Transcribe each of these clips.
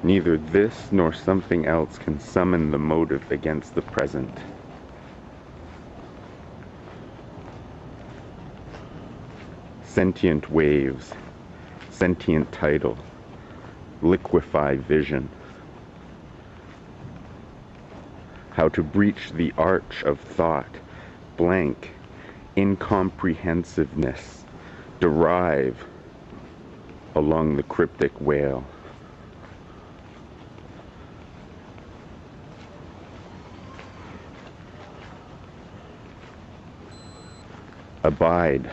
Neither this nor something else can summon the motive against the present. Sentient waves, sentient tidal, liquefy vision. How to breach the arch of thought, blank, incomprehensiveness, derive along the cryptic whale. Abide,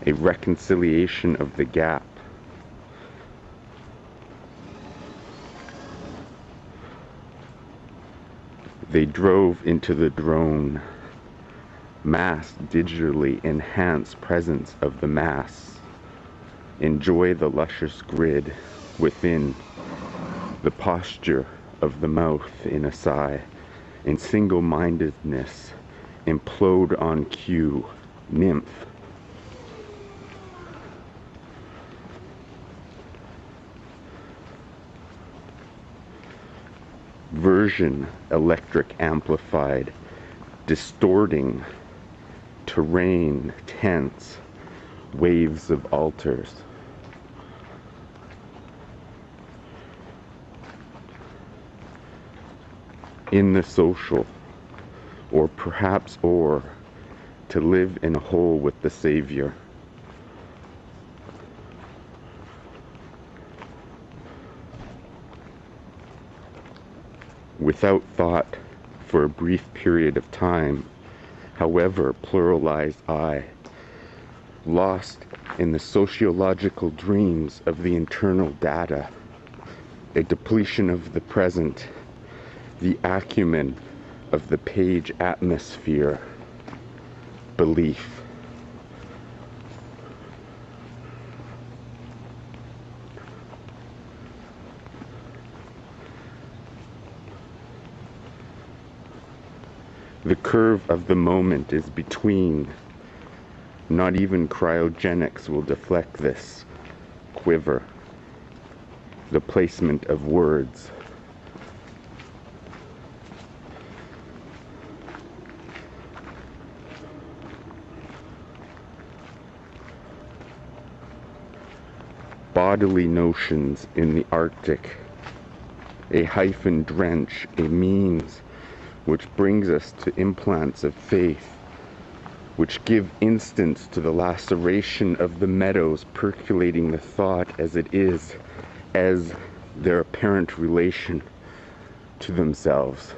a reconciliation of the gap. They drove into the drone. Mass digitally enhance presence of the mass. Enjoy the luscious grid within the posture of the mouth in a sigh. In single-mindedness, implode on cue, nymph. Version electric amplified, distorting, terrain tense, waves of altars. In the social, or perhaps to live in a whole with the Savior. Without thought for a brief period of time, however pluralized I, lost in the sociological dreams of the internal data, a depletion of the present, the acumen of the page atmosphere, belief. The curve of the moment is between. Not even cryogenics will deflect this quiver. The placement of words. Bodily notions in the Arctic. A hyphen drench, a means which brings us to implants of faith, which give instance to the laceration of the meadows percolating the thought as it is, as their apparent relation to themselves.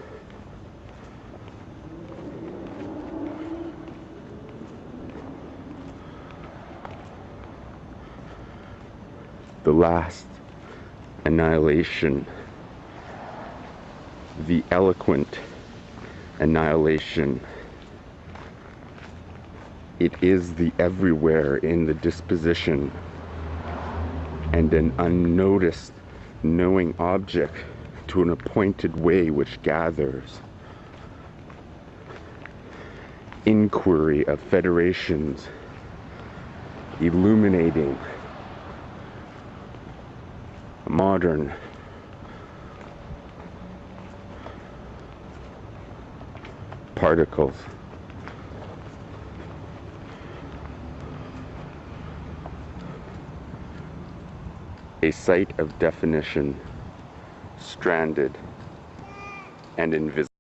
The last annihilation, the eloquent annihilation. It is the everywhere in the disposition and an unnoticed knowing object to an appointed way which gathers. Inquiry of federations, illuminating modern particles. A site of definition, stranded and invisible.